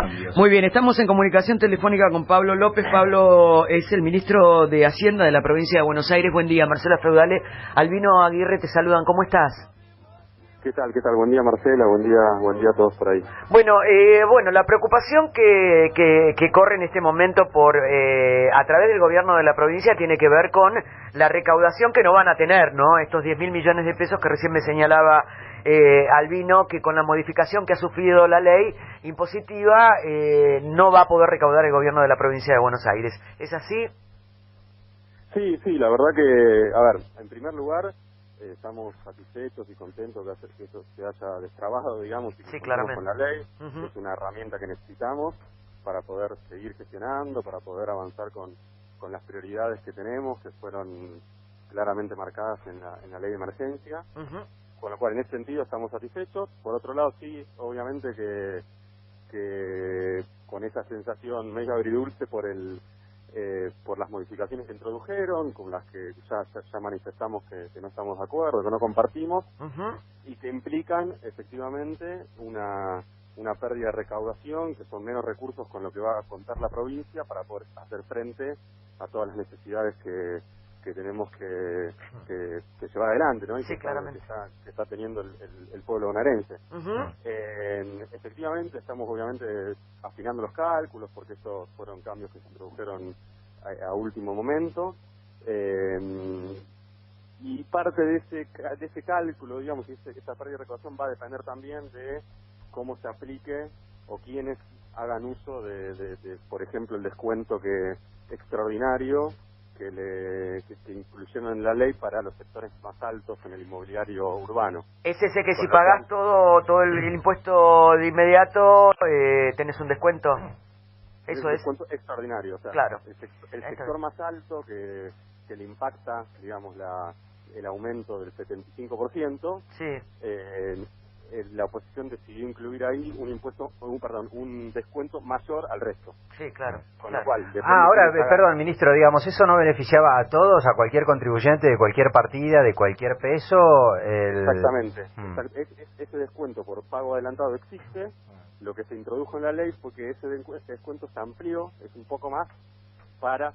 cambios. Muy bien, estamos en comunicación telefónica con Pablo López. Pablo es el ministro de Hacienda de la provincia de Buenos Aires. Buen día, Marcela Feudale, Albino Aguirre te saludan. ¿Cómo estás? ¿Qué tal? ¿Qué tal? Buen día, Marcela. Buen día a todos por ahí. Bueno, la preocupación que corre en este momento a través del gobierno de la provincia tiene que ver con la recaudación que no van a tener, ¿no? Estos 10.000 millones de pesos que recién me señalaba Albino, que con la modificación que ha sufrido la ley impositiva no va a poder recaudar el gobierno de la provincia de Buenos Aires. ¿Es así? Sí, la verdad que, a ver, en primer lugar, estamos satisfechos y contentos de que eso se haya destrabado, digamos, y que Sí, contemos claramente. con la ley. Uh-huh. Es una herramienta que necesitamos para poder seguir gestionando, para poder avanzar con las prioridades que tenemos, que fueron claramente marcadas en la ley de emergencia. Uh-huh. Con lo cual, en ese sentido, estamos satisfechos. Por otro lado, sí, obviamente que con esa sensación medio agridulce por las modificaciones que introdujeron, con las que ya manifestamos que no estamos de acuerdo, que no compartimos, Uh-huh. y que implican efectivamente una pérdida de recaudación, que son menos recursos con lo que va a contar la provincia para poder hacer frente a todas las necesidades que tenemos que llevar adelante, ¿no? Y Sí, claramente. que está teniendo el pueblo bonaerense. Uh-huh. Efectivamente, estamos obviamente afinando los cálculos, porque estos fueron cambios que se introdujeron a último momento. Y parte de ese cálculo, digamos, esta pérdida de recaudación va a depender también de cómo se aplique o quiénes hagan uso de por ejemplo, el descuento extraordinario que incluyeron en la ley para los sectores más altos en el inmobiliario urbano. ¿Es ese que Con si lo pagás cual, todo el impuesto de inmediato tenés un descuento? es Eso un es. descuento extraordinario, o sea, Claro. el sector más alto que le impacta, digamos, el aumento del 75%, Sí. la oposición decidió incluir ahí un descuento mayor al resto. Sí, claro. Con Claro. lo cual, depende Ahora, de quién haga- perdón, ministro, digamos, ¿eso no beneficiaba a todos, a cualquier contribuyente de cualquier partida, de cualquier peso? Exactamente. Ese descuento por pago adelantado existe. Lo que se introdujo en la ley fue que ese descuento se amplió, es un poco más,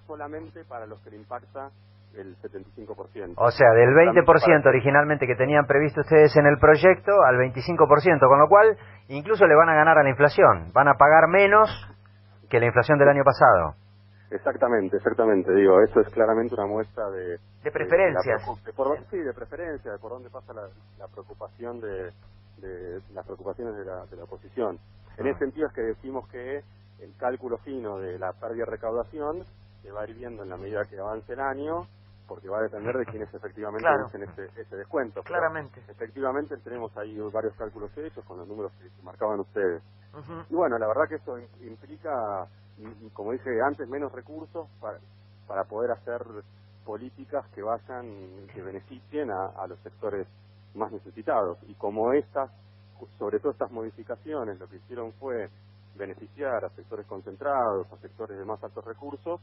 solamente para los que le impacta el 75%. O sea, del Solamente 20% originalmente que tenían previsto ustedes en el proyecto al 25%, con lo cual incluso le van a ganar a la inflación, van a pagar menos que la inflación del año pasado. Exactamente, digo, eso es claramente una muestra de preferencias. De preferencia, de por dónde pasa la preocupación de las preocupaciones de la oposición. En ese sentido es que decimos que el cálculo fino de la pérdida de recaudación se va a ir viendo en la medida que avance el año, porque va a depender de quiénes efectivamente Claro. usen ese descuento. Pero Claramente. efectivamente tenemos ahí varios cálculos hechos con los números que marcaban ustedes. Uh-huh. Y bueno, la verdad que eso implica, como dije antes, menos recursos para poder hacer políticas que que beneficien a los sectores más necesitados. Y como sobre todo estas modificaciones, lo que hicieron fue beneficiar a sectores concentrados, a sectores de más altos recursos,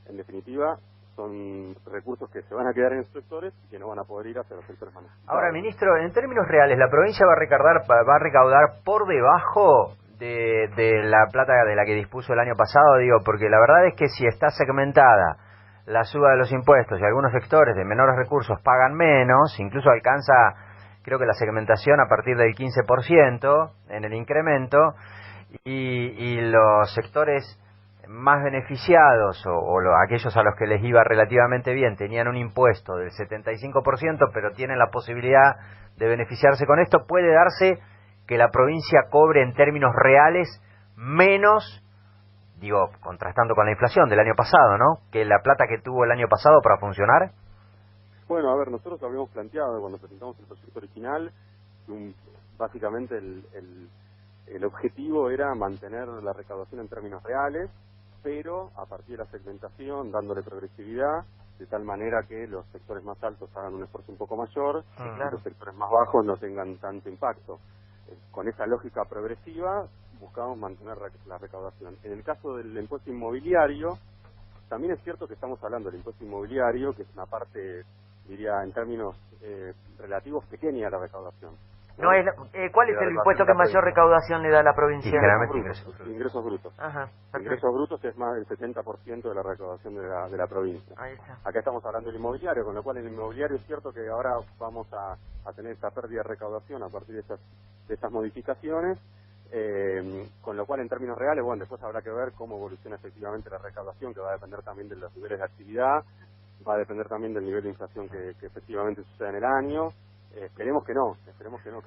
en definitiva, son recursos que se van a quedar en esos sectores y que no van a poder ir hacia los sectores más necesitados. Ahora, ministro, en términos reales, ¿la provincia va a recaudar por debajo de la plata de la que dispuso el año pasado? Digo, porque la verdad es que si está segmentada la suba de los impuestos y algunos sectores de menores recursos pagan menos, incluso alcanza, creo que la segmentación a partir del 15% en el incremento, y los sectores más beneficiados aquellos a los que les iba relativamente bien tenían un impuesto del 75%, pero tienen la posibilidad de beneficiarse con esto, puede darse que la provincia cobre en términos reales menos, digo, contrastando con la inflación del año pasado, ¿no?, que la plata que tuvo el año pasado para funcionar. Bueno, a ver, nosotros lo habíamos planteado cuando presentamos el proyecto original, básicamente el objetivo era mantener la recaudación en términos reales, pero a partir de la segmentación, dándole progresividad, de tal manera que los sectores más altos hagan un esfuerzo un poco mayor, y los sectores más bajos no tengan tanto impacto. Con esa lógica progresiva buscamos mantener la recaudación. En el caso del impuesto inmobiliario, también es cierto que estamos hablando del impuesto inmobiliario, que es una parte, diría, en términos relativos, pequeña de la recaudación. No es ¿cuál es el impuesto que mayor recaudación le da a la provincia? Generalmente ingresos brutos. Ajá, Ingresos brutos es más del 70% de la recaudación de la provincia. ahí está. Acá estamos hablando del inmobiliario, con lo cual en el inmobiliario es cierto que ahora vamos a tener esta pérdida de recaudación a partir de estas modificaciones, con lo cual en términos reales, bueno, después habrá que ver cómo evoluciona efectivamente la recaudación, que va a depender también de los niveles de actividad, va a depender también del nivel de inflación que efectivamente suceda en el año. Esperemos que no.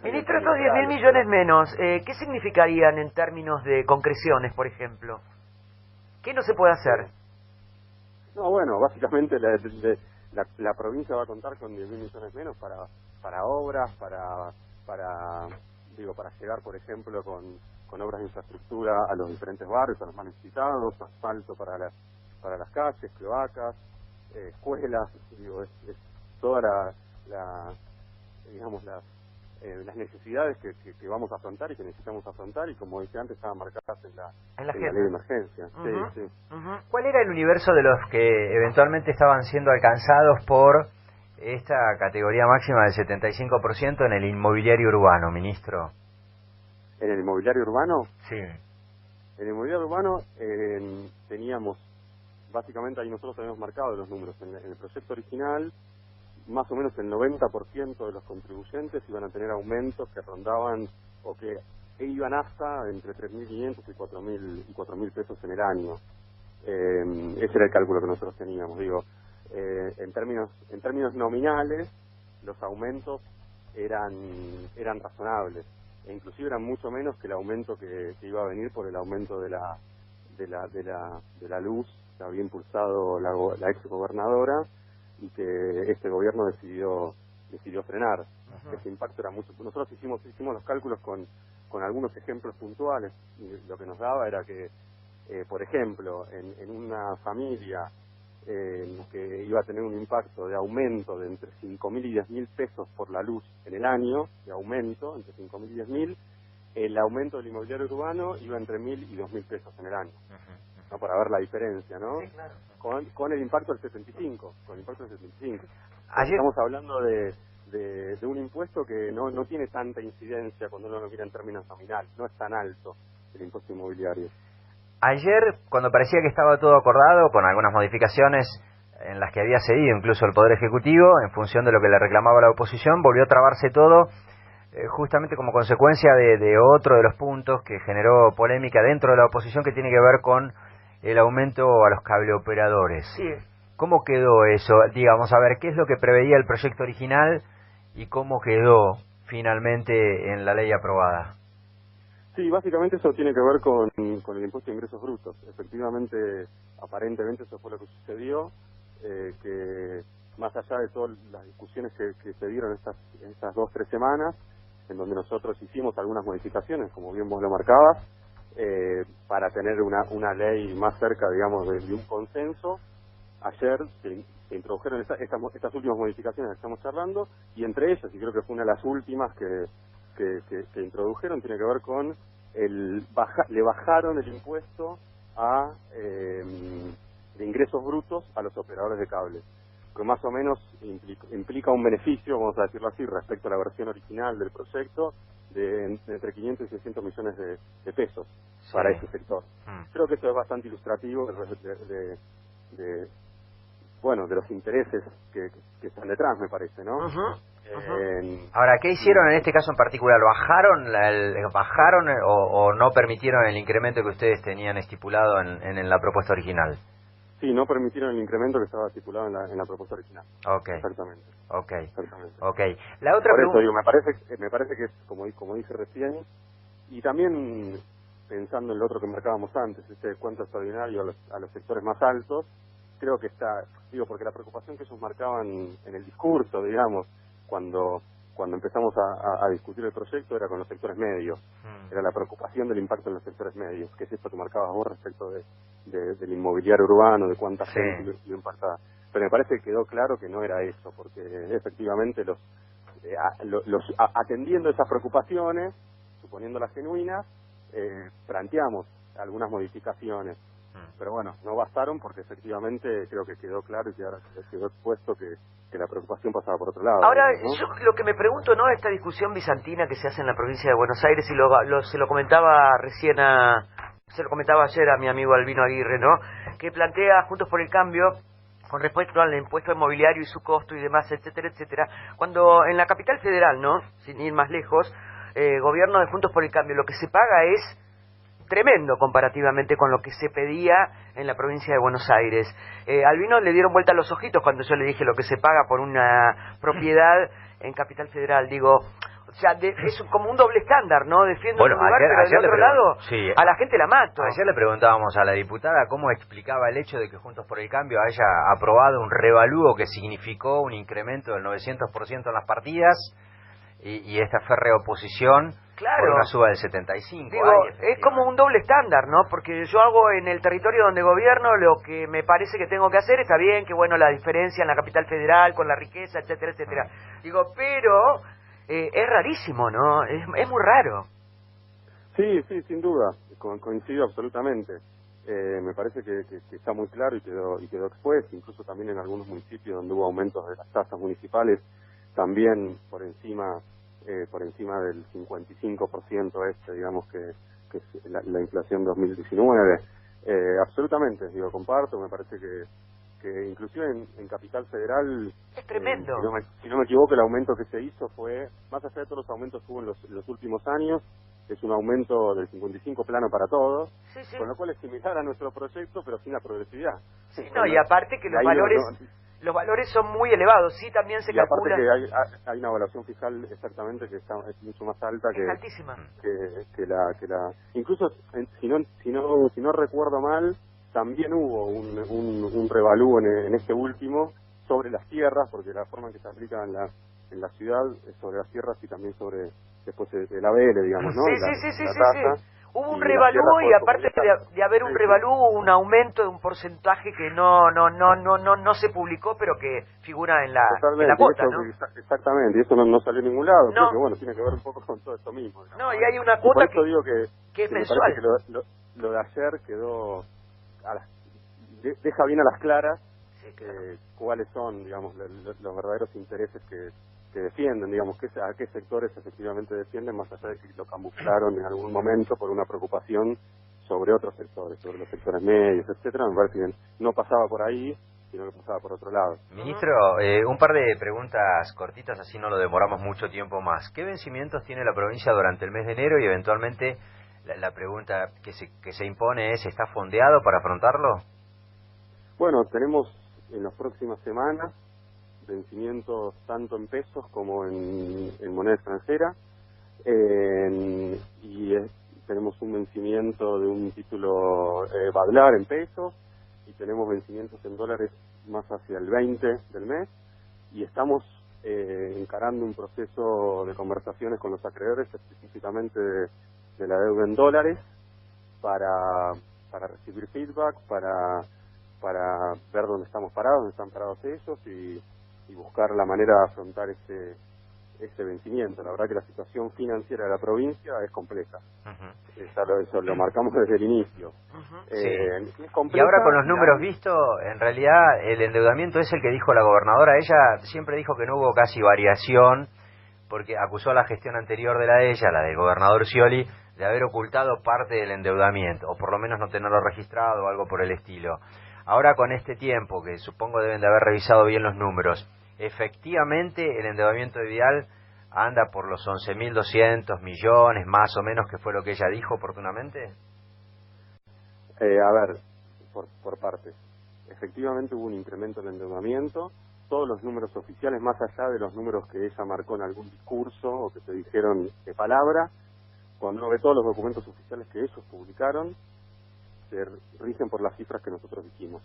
Ministro, estos 10.000 millones menos, ¿qué significarían en términos de concreciones, por ejemplo? ¿Qué no se puede hacer? No, bueno, básicamente la provincia va a contar con 10.000 millones menos para obras, para llegar, por ejemplo, con obras de infraestructura a los diferentes barrios, a los más necesitados, asfalto para las calles, cloacas, escuelas, es toda las necesidades que vamos a afrontar y que necesitamos afrontar, y como dije antes, estaban marcadas en la ley de emergencia. Sí. ¿Cuál era el universo de los que eventualmente estaban siendo alcanzados por esta categoría máxima del 75% en el inmobiliario urbano, ministro? ¿En el inmobiliario urbano? Sí. En el inmobiliario urbano teníamos, básicamente ahí nosotros habíamos marcado los números. En el proyecto original, más o menos el 90% de los contribuyentes iban a tener aumentos que rondaban o que iban hasta entre 3.500 y 4.000 pesos en el año. Ese era el cálculo que nosotros teníamos. En términos nominales, los aumentos eran razonables, e inclusive eran mucho menos que el aumento que iba a venir por el aumento de la luz que había impulsado la ex gobernadora, y que este gobierno decidió frenar. Ese impacto era mucho. Nosotros hicimos los cálculos con algunos ejemplos puntuales, y lo que nos daba era que, por ejemplo, en una familia que iba a tener un impacto de aumento de entre 5.000 y 10.000 pesos por la luz en el año, de aumento entre 5.000 y 10.000, el aumento del inmobiliario urbano iba entre 1.000 y 2.000 pesos en el año. ¿No? Para ver la diferencia, ¿no? Sí, claro. Con el impacto del 75. Ayer... Estamos hablando de un impuesto que no tiene tanta incidencia cuando uno lo mira en términos nominales. No es tan alto el impuesto inmobiliario. Ayer, cuando parecía que estaba todo acordado, con algunas modificaciones en las que había cedido incluso el Poder Ejecutivo, en función de lo que le reclamaba la oposición, volvió a trabarse todo, justamente como consecuencia de otro de los puntos que generó polémica dentro de la oposición, que tiene que ver con el aumento a los cableoperadores. Sí. ¿Cómo quedó eso? Digamos, a ver, ¿qué es lo que preveía el proyecto original y cómo quedó finalmente en la ley aprobada? Sí, básicamente eso tiene que ver con el impuesto de ingresos brutos. Efectivamente, aparentemente eso fue lo que sucedió, que más allá de todas las discusiones que se dieron en estas 2-3 semanas, en donde nosotros hicimos algunas modificaciones, como bien vos lo marcabas, para tener una ley más cerca, digamos, de un consenso. Ayer se introdujeron estas últimas modificaciones que estamos charlando, y entre ellas, y creo que fue una de las últimas que introdujeron, tiene que ver con le bajaron el impuesto de ingresos brutos a los operadores de cable, que más o menos implica un beneficio, vamos a decirlo así, respecto a la versión original del proyecto, de entre 500 y 600 millones de pesos para este sector. Creo que esto es bastante ilustrativo de los intereses que están detrás, me parece, ¿no? Ahora, ¿qué hicieron en este caso en particular? ¿Bajaron o no permitieron el incremento que ustedes tenían estipulado en la propuesta original? Sí, no permitieron el incremento que estaba estipulado en la propuesta original. Okay. Exactamente. Okay. La otra Por eso pregunta... digo, me parece que es como dije recién, y también pensando en lo otro que marcábamos antes, este descuento extraordinario a los sectores más altos, creo que porque la preocupación que ellos marcaban en el discurso, digamos, cuando empezamos a discutir el proyecto, era con los sectores medios. Era la preocupación del impacto en los sectores medios, que es esto que marcabas vos respecto del inmobiliario urbano, de cuánta gente lo impactaba. Pero me parece que quedó claro que no era eso, porque efectivamente atendiendo esas preocupaciones, suponiéndolas genuinas, planteamos algunas modificaciones Pero bueno, no bastaron porque efectivamente creo que quedó claro y que ahora quedó expuesto que la preocupación pasaba por otro lado. Ahora, ¿no? yo lo que me pregunto, ¿no? Esta discusión bizantina que se hace en la provincia de Buenos Aires, y se lo comentaba recién se lo comentaba ayer a mi amigo Albino Aguirre, ¿no? Que plantea Juntos por el Cambio con respecto al impuesto inmobiliario y su costo y demás, etcétera, etcétera, cuando en la capital federal, ¿no? Sin ir más lejos, gobierno de Juntos por el Cambio, lo que se paga es tremendo comparativamente con lo que se pedía en la provincia de Buenos Aires. Albino le dieron vuelta a los ojitos cuando yo le dije lo que se paga por una propiedad en Capital Federal. Digo, o sea, es como un doble estándar, ¿no? Defiendo bueno, un lugar, ayer, pero ayer del otro lado sí, a la gente la mato. Ayer le preguntábamos a la diputada cómo explicaba el hecho de que Juntos por el Cambio haya aprobado un revalúo que significó un incremento del 900% en las partidas y esta férrea oposición por una suba del 75%. Digo, es como un doble estándar, ¿no? Porque yo hago en el territorio donde gobierno lo que me parece que tengo que hacer. Está bien que, bueno, la diferencia en la capital federal con la riqueza, etcétera, etcétera. Digo, pero es rarísimo, ¿no? Es muy raro. Sí, sin duda, coincido absolutamente. Me parece que está muy claro y quedó expuesto, incluso también en algunos municipios donde hubo aumentos de las tasas municipales, también por encima del 55% digamos que es la inflación 2019. Absolutamente, digo, comparto, me parece que inclusive en Capital Federal es tremendo. Si no me equivoco, el aumento que se hizo fue, más allá de todos los aumentos que hubo en los últimos años, es un aumento del 55 plano para todos, sí. Con lo cual es similar a nuestro proyecto, pero sin la progresividad. Sí, no, y aparte que los valores son muy elevados, sí, también se calcula. Y aparte que hay una evaluación fiscal exactamente que es mucho más alta es altísima. que la incluso si no recuerdo mal, también hubo un revalúo en este último sobre las tierras, porque la forma en que se aplica en la ciudad es sobre las tierras y también sobre después de la ABL, digamos, ¿no? Sí. Hubo un revalúo y aparte de haber un revalúo, un aumento de un porcentaje que no se publicó, pero que figura en la cuota, ¿no? Exactamente, y eso no salió en ningún lado, creo que bueno, tiene que ver un poco con todo esto mismo. ¿No? No, y hay una cuota por eso digo que es me mensual. parece que lo de ayer quedó deja bien a las claras cuáles son, digamos, los verdaderos intereses que defienden, digamos, a qué sectores efectivamente defienden, más allá de que lo camuflaron en algún momento por una preocupación sobre otros sectores, sobre los sectores medios, etcétera. Me parece que no pasaba por ahí, sino que pasaba por otro lado. Ministro, un par de preguntas cortitas, así no lo demoramos mucho tiempo más. ¿Qué vencimientos tiene la provincia durante el mes de enero y eventualmente la pregunta que se impone es, ¿está fondeado para afrontarlo? Bueno, tenemos en las próximas semanas vencimientos tanto en pesos como en moneda extranjera, tenemos un vencimiento de un título Badlar en pesos y tenemos vencimientos en dólares más hacia el 20 del mes y estamos encarando un proceso de conversaciones con los acreedores específicamente de la deuda en dólares para recibir feedback, para ver dónde estamos parados, dónde están parados ellos y buscar la manera de afrontar ese vencimiento. La verdad que la situación financiera de la provincia es compleja. Eso lo marcamos desde el inicio. Sí. Y ahora con los números vistos, en realidad el endeudamiento es el que dijo la gobernadora. Ella siempre dijo que no hubo casi variación, porque acusó a la gestión anterior de la del gobernador Scioli, de haber ocultado parte del endeudamiento, o por lo menos no tenerlo registrado o algo por el estilo. Ahora con este tiempo, que supongo deben de haber revisado bien los números, efectivamente el endeudamiento de Vial anda por los 11.200 millones, más o menos, que fue lo que ella dijo oportunamente. A ver, por partes. Efectivamente hubo un incremento del endeudamiento. Todos los números oficiales, más allá de los números que ella marcó en algún discurso o que se dijeron de palabra, cuando uno ve todos los documentos oficiales que ellos publicaron, se rigen por las cifras que nosotros dijimos.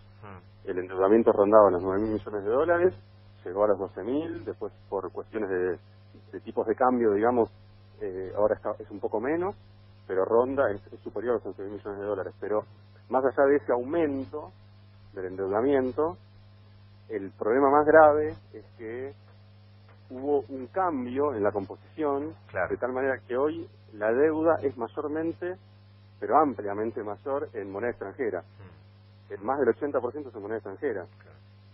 El endeudamiento rondaba los 9.000 millones de dólares, llegó a los 12.000, después por cuestiones de tipos de cambio, digamos, ahora es un poco menos, pero ronda, es superior a los 11.000 millones de dólares. Pero más allá de ese aumento del endeudamiento, el problema más grave es que hubo un cambio en la composición, de tal manera que hoy la deuda es mayormente pero ampliamente mayor en moneda extranjera. El más del 80% es en moneda extranjera.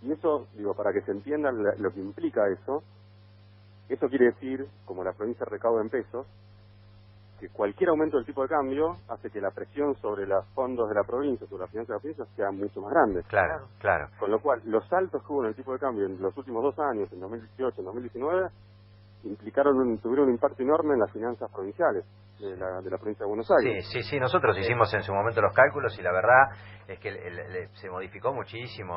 Y eso, digo, para que se entienda lo que implica eso quiere decir, como la provincia recauda en pesos, que cualquier aumento del tipo de cambio hace que la presión sobre los fondos de la provincia, sobre la finanza de la provincia, sea mucho más grande. Claro, claro. Con lo cual, los saltos que hubo en el tipo de cambio en los últimos 2 años, en 2018 y 2019, tuvieron un impacto enorme en las finanzas provinciales de la provincia de Buenos Aires. Sí, nosotros hicimos en su momento los cálculos y la verdad es que se modificó muchísimo,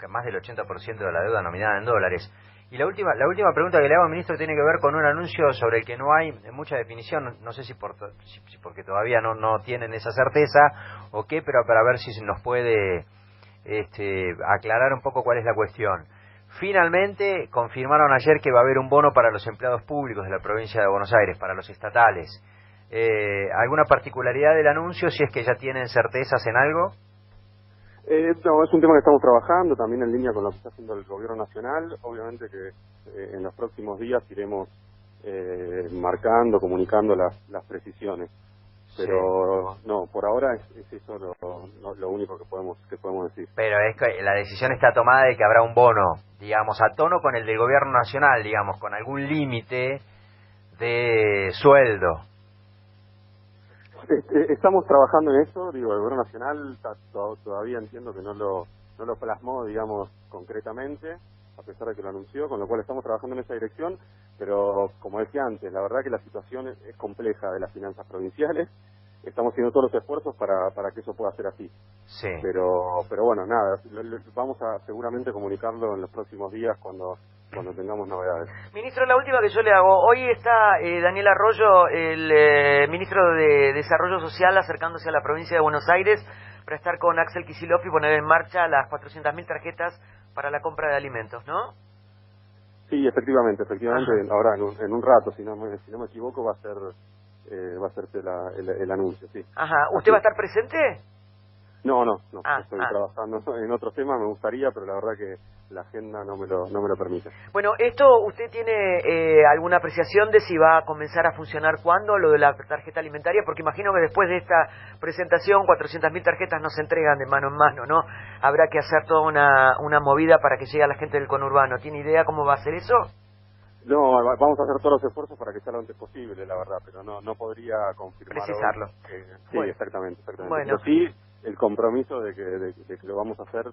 más del 80% de la deuda nominada en dólares. Y la última pregunta que le hago al ministro tiene que ver con un anuncio sobre el que no hay mucha definición, no sé si porque todavía no tienen esa certeza o qué, pero para ver si nos puede aclarar un poco cuál es la cuestión. Finalmente confirmaron ayer que va a haber un bono para los empleados públicos de la provincia de Buenos Aires, para los estatales. ¿Alguna particularidad del anuncio, si es que ya tienen certezas en algo? No, es un tema que estamos trabajando también en línea con lo que está haciendo el gobierno nacional. Obviamente que en los próximos días iremos marcando, comunicando las precisiones. Pero no, por ahora es eso lo único que podemos decir. Pero es que la decisión está tomada de que habrá un bono, digamos, a tono con el del gobierno nacional, digamos, con algún límite de sueldo. Estamos trabajando en eso, digo, el gobierno nacional todavía entiendo que no lo plasmó, digamos, concretamente, a pesar de que lo anunció, con lo cual estamos trabajando en esa dirección, pero como decía antes, la verdad que la situación es compleja de las finanzas provinciales, estamos haciendo todos los esfuerzos para que eso pueda ser así. Sí. Pero bueno, nada, vamos a seguramente comunicarlo en los próximos días cuando tengamos novedades. Ministro, la última que yo le hago. Hoy está Daniel Arroyo, el ministro de Desarrollo Social, acercándose a la provincia de Buenos Aires para estar con Axel Kicillof y poner en marcha las 400.000 tarjetas para la compra de alimentos, ¿no? Sí, efectivamente. Ajá. Ahora en un rato, si no me equivoco, va a hacerse el anuncio, sí. Ajá. ¿Usted va a estar presente? No, estoy trabajando en otros temas, me gustaría, pero la verdad que la agenda no me lo permite. Bueno, ¿usted tiene alguna apreciación de si va a comenzar a funcionar cuándo, lo de la tarjeta alimentaria? Porque imagino que después de esta presentación 400.000 tarjetas no se entregan de mano en mano, ¿no? Habrá que hacer toda una movida para que llegue a la gente del conurbano. ¿Tiene idea cómo va a ser eso? No, vamos a hacer todos los esfuerzos para que sea lo antes posible, la verdad, pero no podría confirmar. Precisarlo. Sí, bueno. Exactamente. Bueno. Pero sí, el compromiso de que lo vamos a hacer